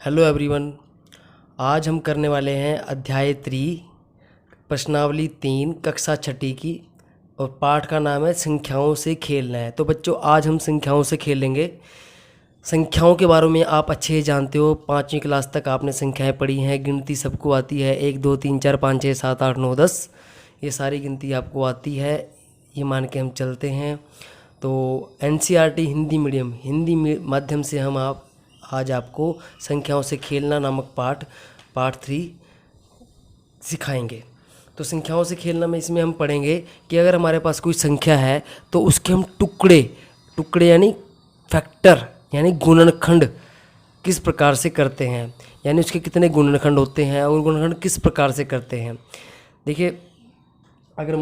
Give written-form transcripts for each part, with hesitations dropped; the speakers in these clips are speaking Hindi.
Hello everyone. आज हम करने वाले हैं अध्याय 3 प्रश्नावली 3 कक्षा छठी की, और पाठ का नाम है संख्याओं से खेलना है। तो बच्चों, आज हम संख्याओं से खेलेंगे। संख्याओं के बारे में आप अच्छे ही जानते हो, 5वीं क्लास तक आपने संख्याएं पढ़ी हैं, गिनती सबको आती है, 1 2 3 4 5 6 7 8 9 10, ये सारी गिनती आपको आती है, ये मान के हम चलते हैं। तो NCERT हिंदी मीडियम, माध्यम से हम आज आपको संख्याओं से खेलना नामक पार्ट 3 सिखाएंगे। तो संख्याओं से खेलना में इसमें हम पढ़ेंगे कि अगर हमारे पास कोई संख्या है तो उसके हम टुकड़े यानी फैक्टर यानी गुणनखंड किस प्रकार से करते हैं, यानी उसके कितने गुणनखंड होते हैं और गुणनखंड किस प्रकार से करते हैं। देखिए, अगर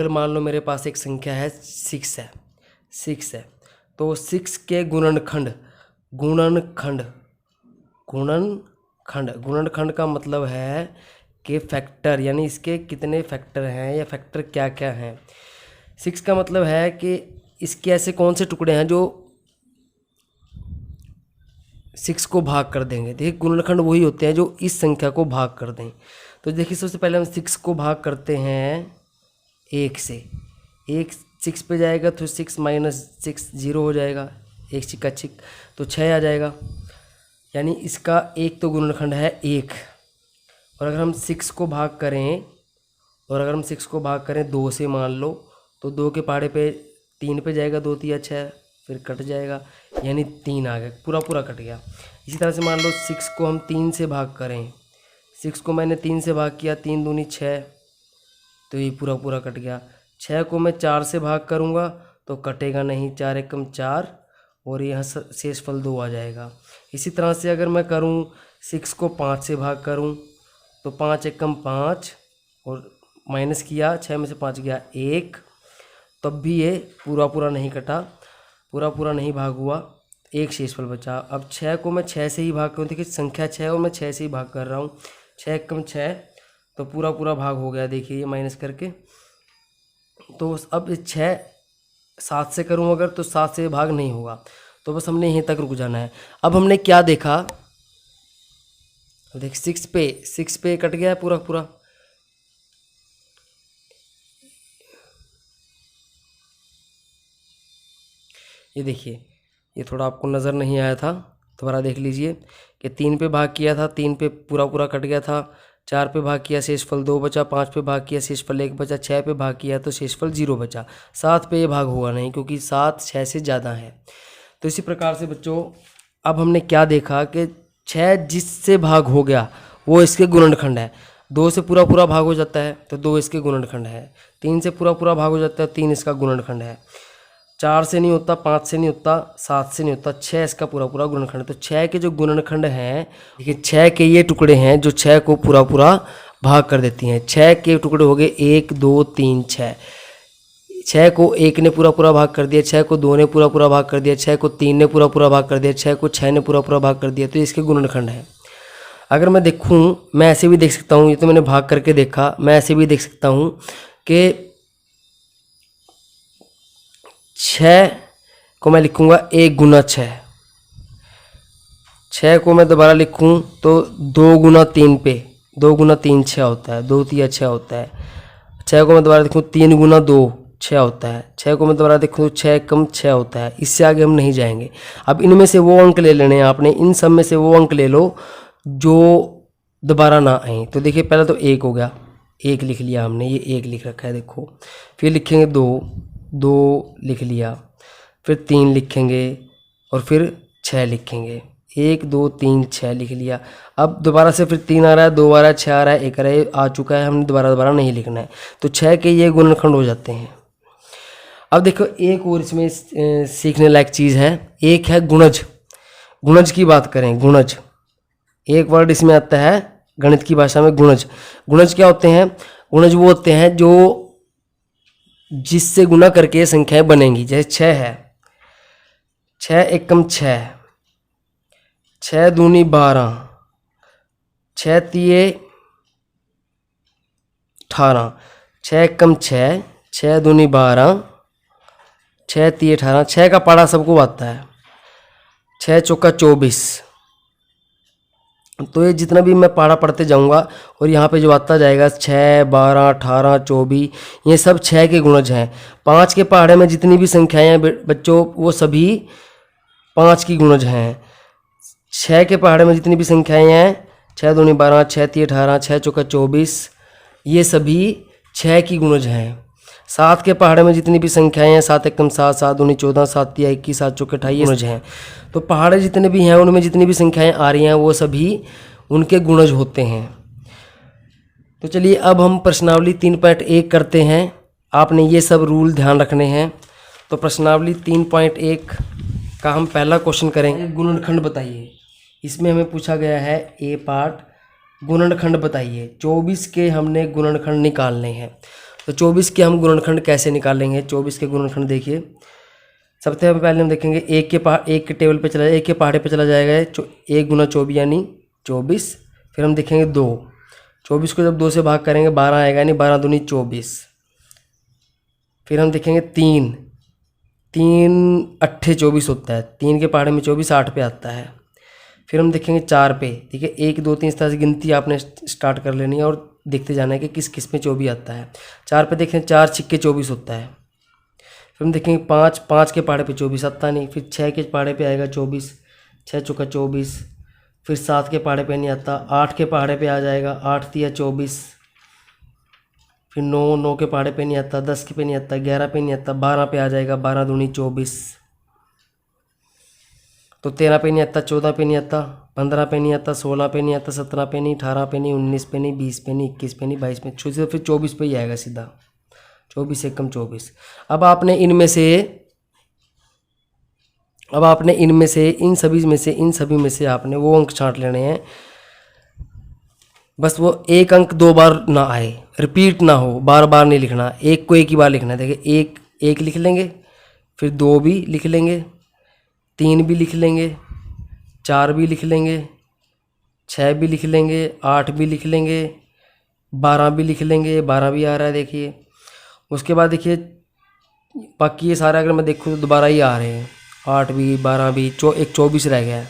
मान लो मेरे पास एक संख्या है 6 है, तो 6 के गुणनखंड का मतलब है कि फैक्टर, यानी इसके कितने फैक्टर हैं या फैक्टर क्या क्या हैं। 6 का मतलब है कि इसके ऐसे कौन से टुकड़े हैं जो 6 को भाग कर देंगे। देखिए, गुणनखंड वही होते हैं जो इस संख्या को भाग कर दें। तो देखिए, सबसे पहले हम 6 को भाग करते हैं 1 से। 1 6 पे जाएगा तो 6 माइनस 6 0 हो जाएगा, 1 छिक्का छिक, तो 6 आ जाएगा, यानी इसका एक तो गुणनखंड है 1। और अगर हम 6 को भाग करें 2 से, मान लो, तो 2 के पहाड़े पे 3 पे जाएगा, 2 तिया 6, फिर कट जाएगा, यानी 3 आ गया, पूरा कट गया। इसी तरह से मान लो 6 को हम 3 से भाग करें, 6 को मैंने 3 से भाग किया, 3 दूनी 6, तो ये पूरा कट गया। 6 को मैं 4 से भाग करूँगा तो कटेगा नहीं, 4 एकम 4, और यहाँ शेषफल 2 आ जाएगा। इसी तरह से अगर मैं करूँ 6 को 5 से भाग करूँ तो 5 एकम 5, और माइनस किया, 6 में से 5 गया 1, तब भी ये पूरा नहीं कटा, पूरा नहीं भाग हुआ, एक शेषफल बचा। अब 6 को मैं 6 से ही भाग करूँ, देखिए संख्या 6 और मैं 6 से ही भाग कर रहा हूँ, 6 एकम 6, तो पूरा भाग हो गया। देखिए ये माइनस करके, तो अब 6 7 से करूँ अगर, तो 7 से भाग नहीं होगा, तो बस हमने यहीं तक रुक जाना है। अब हमने क्या देखा, देख 6 पे कट गया है पूरा। ये देखिए, ये थोड़ा आपको नज़र नहीं आया था, दोबारा देख लीजिए कि 3 पे भाग किया था, 3 पे पूरा कट गया था, 4 पे भाग किया शेषफल 2 बचा, 5 पे भाग किया शेषफल 1 बचा, 6 पे भाग किया तो शेषफल 0 बचा, 7 पे ये भाग होगा नहीं क्योंकि 7 6 से ज़्यादा है। तो इसी प्रकार से बच्चों, अब हमने क्या देखा कि 6 जिससे भाग हो गया वो इसके गुणनखंड है। 2 से पूरा भाग हो जाता है तो 2 इसके गुणनखंड है, 3 से पूरा भाग हो जाता है, 3 इसका गुणनखंड है, 4 से नहीं होता, 5 से नहीं होता, 7 से नहीं होता, 6 इसका पूरा गुणनखंड है। तो 6 के जो गुणनखंड हैं, देखिए 6 के ये टुकड़े हैं जो 6 को पूरा भाग कर देती हैं। 6 के टुकड़े हो गए 1 2 3 6, 6 को 1 ने पूरा भाग कर दिया, 6 को 2 ने पूरा भाग कर दिया, 6 को 3 ने पूरा भाग कर दिया, 6 को 6 ने पूरा भाग कर दिया, तो इसके गुणनखंड है। अगर मैं देखूँ, मैं ऐसे भी देख सकता हूँ, ये तो मैंने भाग करके देखा, मैं ऐसे भी देख सकता हूँ कि 6 को मैं लिखूँगा 1 गुना 6, 6 को मैं दोबारा लिखूँ तो 2 गुना 3 पे, 2 गुना 3 6 होता है, 2 तिया 6 होता है। 6 को मैं दोबारा लिखूँ 3 गुना 2 6 होता है, 6 को मैं दोबारा देखूँ तो 6 कम 6 होता है। इससे आगे हम नहीं जाएंगे। अब इनमें से वो अंक ले लेने हैं आपने, इन सब में से वो अंक ले लो जो दोबारा ना आए। तो देखिए, पहले तो 1 हो गया, 1 लिख लिया हमने, ये 1 लिख रखा है देखो। फिर लिखेंगे 2 लिख लिया, फिर 3 लिखेंगे, और फिर 6 लिखेंगे, 1 2 3 6 लिख लिया। अब दोबारा से फिर 3 आ रहा है, 2 आ रहा है, 6 आ रहा है, 1 आ रहा है, आ चुका है, हमने दोबारा नहीं लिखना है। तो 6 के ये गुणनखंड हो जाते हैं। अब देखो, एक और इसमें सीखने लायक चीज़ है, एक है गुणज की बात करें, गुणज एक वर्ड इसमें आता है गणित की भाषा में, गुणज क्या होते हैं? गुणज वो होते हैं जो जिससे गुना करके संख्याएं बनेंगी। जैसे 6 है, 6 एकम 6, 6 दूनी 12, 6 तिये 18, 6 एकम 6, 6 दूनी 12, 6 तिये 18, 6 का पढ़ा सबको आता है, 6 चौका 24, तो ये जितना भी मैं पहाड़ा पढ़ते जाऊंगा और यहाँ पे जो आता जाएगा 6, 12, 18, 24, ये सब 6 के गुणज हैं। 5 के पहाड़े में जितनी भी संख्याएं हैं बच्चों, वो सभी 5 की गुणज हैं। 6 के पहाड़े में जितनी भी संख्याएं हैं, 6 दूनी 12, 6 तीन 18, 6 चौका 24, ये सभी 6 की गुणज हैं। 7 के पहाड़े में जितनी भी संख्याएं हैं, 7 एकम 7, 7 दूनी 14, 7 तिया 21, 7 चौके 28 गुणज हैं। तो पहाड़े जितने भी हैं उनमें जितनी भी संख्याएं आ रही हैं वो सभी उनके गुणज होते हैं। तो चलिए अब हम प्रश्नावली 3.1 करते हैं। आपने ये सब रूल ध्यान रखने हैं। तो प्रश्नावली 3.1 का हम पहला क्वेश्चन करेंगे, गुणनखंड बताइए। इसमें हमें पूछा गया है ए पार्ट, गुणनखंड बताइए। 24 के हमने गुणनखंड निकालने हैं। तो 24 के हम गुणनखंड कैसे निकालेंगे? 24 के गुणनखंड देखिए, सबसे पहले हम देखेंगे एक के टेबल पे चला जाए, एक के पहाड़े पे चला जाएगा 1 गुना 24 यानी 24। फिर हम देखेंगे 2, 24 को जब 2 से भाग करेंगे 12 आएगा यानी 12 दूनी 24। फिर हम देखेंगे 3 अट्ठे 24 होता है, 3 के पहाड़े में 24 8 पे आता है। फिर हम देखेंगे 4 पे, ठीक है 1 2 3 इस तरह से गिनती आपने स्टार्ट कर लेनी है और देखते जाना है कि किस किस में 24 आता है। 4 पे देखें 4 छिक्के 24 होता है। फिर हम देखेंगे 5 के पहाड़े पे 24 आता नहीं। फिर 6 के पहाड़े पे आएगा 24, 6 चौका 24। फिर 7 के पहाड़े पे नहीं आता, 8 के पहाड़े पे आ जाएगा 8 तिया 24। फिर 9 के पहाड़े पे नहीं आता, 10 के पे नहीं आता, 11 पे नहीं आता, 12 पे आ जाएगा 12 दूनी 24। तो 13 पे नहीं आता, 14 पे नहीं आता, 15 पे नहीं आता, 16 पे नहीं आता, 17 पे नहीं, 18 पे नहीं, 19 पे नहीं, 20 पे नहीं, 21 पे नहीं, 22 पे नहीं, फिर 24 पे ही आएगा सीधा, 24 एकम 24। अब आपने इनमें से इन सभी में से आपने वो अंक छांट लेने हैं। बस वो एक अंक 2 बार ना आए, रिपीट ना हो, बार बार नहीं लिखना, एक को एक ही बार लिखना है। देखिए एक लिख लेंगे, फिर 2 भी लिख लेंगे, 3 भी लिख लेंगे, 4 भी लिख लेंगे, 6 भी लिख लेंगे, 8 भी लिख लेंगे, 12 भी लिख लेंगे, 12 भी आ रहा है देखिए। उसके बाद देखिए बाकी ये सारे अगर मैं देखूँ तो दोबारा ही आ रहे हैं, 8 भी 12 भी, एक 24 रह गया है।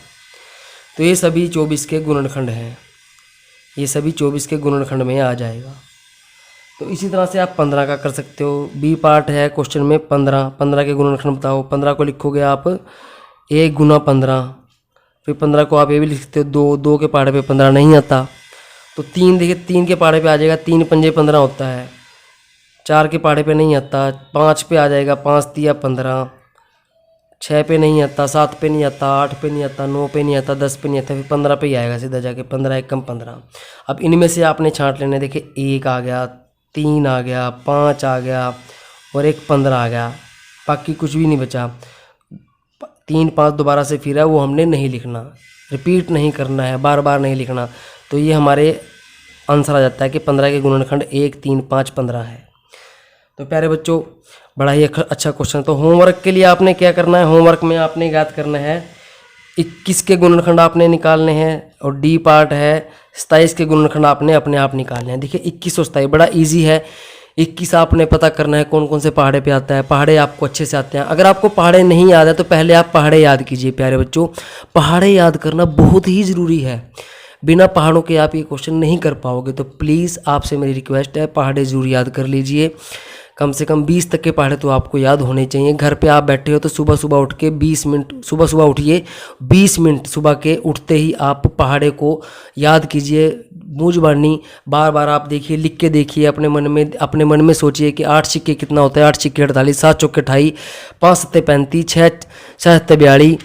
तो ये सभी 24 के गुणनखंड हैं, ये सभी 24 के गुणनखंड में आ जाएगा। तो इसी तरह से आप 15 का कर सकते हो। बी पार्ट है क्वेश्चन में 15 के गुणनखंड बताओ। 15 को लिखोगे आप 1 गुना 15। फिर 15 को आप ये भी लिख सकते हो 2 के पहाड़े पे 15 नहीं आता। तो 3 देखिए 3 के पहाड़े पे आ जाएगा, 3 पंजे 15 होता है। 4 के पहाड़े पे नहीं आता, 5 पे आ जाएगा, 5 तिया 15। 6 पे नहीं आता, 7 पे नहीं आता, 8 पे नहीं आता, 9 पे नहीं आता, 10 पे नहीं आता, फिर 15 पे ही आएगा सीधा जाके, 15 एकम 15। अब इनमें से आपने छांट लेने, देखिए 1 आ गया, 3 आ गया, 5 आ गया और एक 15 आ गया, बाकी कुछ भी नहीं बचा। 3 5 दोबारा से फिर है, वो हमने नहीं लिखना, रिपीट नहीं करना है, बार बार नहीं लिखना। तो ये हमारे आंसर आ जाता है कि 15 के गुणनखंड 1 3 5 15 है। तो प्यारे बच्चों बड़ा ही अच्छा क्वेश्चन। तो होमवर्क के लिए आपने क्या करना है, होमवर्क में आपने याद करना है 21 के गुणनखंड आपने निकालने हैं और डी पार्ट है 27 के गुणनखंड आपने अपने आप निकालने हैं। देखिए 21 और 27 बड़ा इजी है। 21 आपने पता करना है कौन कौन से पहाड़े पे आता है, पहाड़े आपको अच्छे से आते हैं। अगर आपको पहाड़े नहीं याद है तो पहले आप पहाड़े याद कीजिए प्यारे बच्चों, पहाड़े याद करना बहुत ही ज़रूरी है। बिना पहाड़ों के आप ये क्वेश्चन नहीं कर पाओगे। तो प्लीज़ आपसे मेरी रिक्वेस्ट है पहाड़े ज़रूर याद कर लीजिए। कम से कम 20 तक के पहाड़े तो आपको याद होने चाहिए। घर पे आप बैठे हो तो सुबह सुबह उठ के 20 मिनट, सुबह उठिए, 20 मिनट सुबह के उठते ही आप पहाड़े को याद कीजिए। मूंजबानी बार बार आप देखिए, लिख के देखिए, अपने मन में सोचिए कि 8 सिक्के कितना होता है। 8 सिक्के 48, 7 चौके 28, 5 सत्ते 35, 6 सत्ते 42,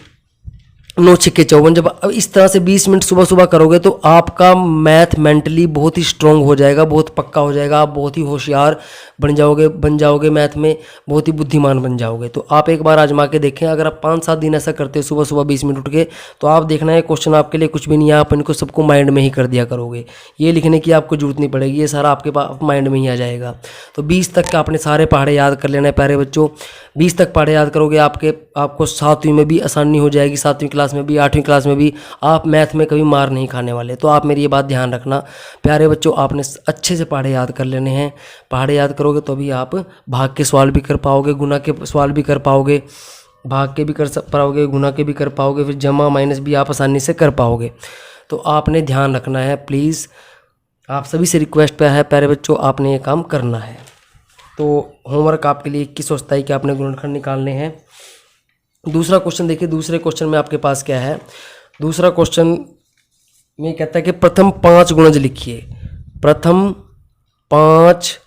9 छिक्के 54। जब अब इस तरह से 20 मिनट सुबह सुबह करोगे तो आपका मैथ मेंटली बहुत ही स्ट्रांग हो जाएगा, बहुत पक्का हो जाएगा। आप बहुत ही होशियार बन जाओगे मैथ में, बहुत ही बुद्धिमान बन जाओगे। तो आप एक बार आजमा के देखें। अगर आप 5-7 दिन ऐसा करते हो सुबह सुबह 20 मिनट उठ के, तो आप देखना है क्वेश्चन आपके लिए कुछ भी नहीं है, आप इनको सबको माइंड में ही कर दिया करोगे। ये लिखने की आपको जरूरत नहीं पड़ेगी, ये सारा आपके पास माइंड में ही आ जाएगा। तो 20 तक का आपने सारे पहाड़े याद कर लेना है प्यारे बच्चों। 20 तक पहाड़े याद करोगे आपको 7वीं में भी आसानी हो जाएगी, 7वीं क्लास में भी, 8वीं क्लास में भी। आप मैथ में कभी मार नहीं खाने वाले। तो आप मेरी ये बात ध्यान रखना प्यारे बच्चों, आपने अच्छे से पहाड़े याद कर लेने हैं। पहाड़े याद करोगे तो भी आप भाग के सवाल भी कर पाओगे, गुना के सवाल भी कर पाओगे, भाग के भी कर पाओगे, गुना के भी कर पाओगे, फिर जमा माइनस भी आप आसानी से कर पाओगे। तो आपने ध्यान रखना है प्लीज़। आप सभी से रिक्वेस्ट है प्यारे बच्चों, आपने ये काम करना है। तो होमवर्क आपके लिए 21 होता है कि आपने गुणनखंड निकालने हैं। दूसरा क्वेश्चन देखिए, दूसरे क्वेश्चन में आपके पास क्या है। दूसरा क्वेश्चन में कहता है कि प्रथम 5 गुणज लिखिए। प्रथम 5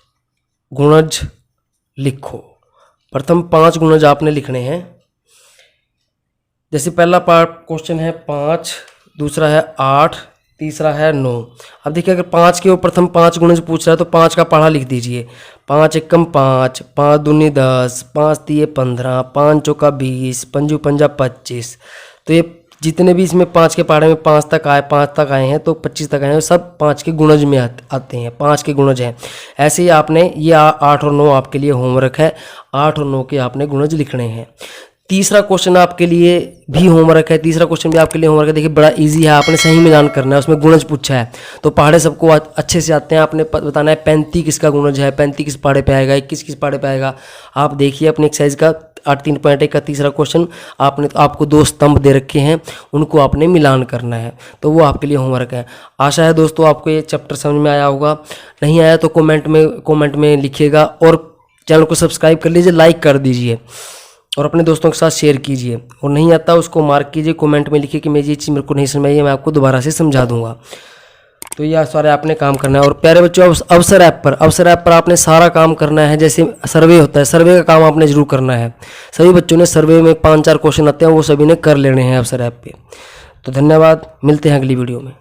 गुणज लिखो। प्रथम 5 गुणज आपने लिखने हैं। जैसे पहला पार्ट क्वेश्चन है 5, दूसरा है 8, तीसरा है 9। अब देखिए अगर 5 के वो प्रथम 5 गुणज पूछ रहा है तो 5 का पढ़ा लिख दीजिए। 5 एकम 5, 5 दूनी 10, 5 तिये 15, 5 चौका 20, 5 पंजा 25। तो ये जितने भी इसमें 5 के पहाड़े में 5 तक आए हैं तो 25 तक आए हैं, सब 5 के गुणज में आते हैं, 5 के गुणज हैं। ऐसे ही आपने ये 8 और 9 आपके लिए होमवर्क है। 8 और 9 के आपने गुणज लिखने हैं। तीसरा क्वेश्चन आपके लिए भी होमवर्क है। तीसरा क्वेश्चन भी आपके लिए होमवर्क है। देखिए बड़ा इजी है, आपने सही में ध्यान करना है। उसमें गुणज पूछा है तो पहाड़े सबको अच्छे से आते हैं। आपने बताना है 35 किसका गुणज है, 35 किस पहाड़े पे आएगा, 21 किस पहाड़े पे आएगा। आप देखिए अपनी एक्सरसाइज का 8.3.1 का तीसरा क्वेश्चन आपको 2 स्तंभ दे रखे हैं, उनको आपने मिलान करना है। तो वो आपके लिए होमवर्क है। आशा है दोस्तों आपको ये चैप्टर समझ में आया होगा। नहीं आया तो कमेंट में लिखिएगा और चैनल को सब्सक्राइब कर लीजिए, लाइक कर दीजिए और अपने दोस्तों के साथ शेयर कीजिए। और नहीं आता उसको मार्क कीजिए, कमेंट में लिखिए कि ये चीज़ मेरे को नहीं समझ आई, मैं आपको दोबारा से समझा दूंगा। तो यह सारे आपने काम करना है। और प्यारे बच्चों अवसर ऐप पर आपने सारा काम करना है। जैसे सर्वे होता है, सर्वे का काम आपने जरूर करना है। सभी बच्चों ने सर्वे में 5-4 क्वेश्चन आते हैं, वो सभी ने कर लेने हैं अवसर ऐप पे। तो धन्यवाद, मिलते हैं अगली वीडियो में।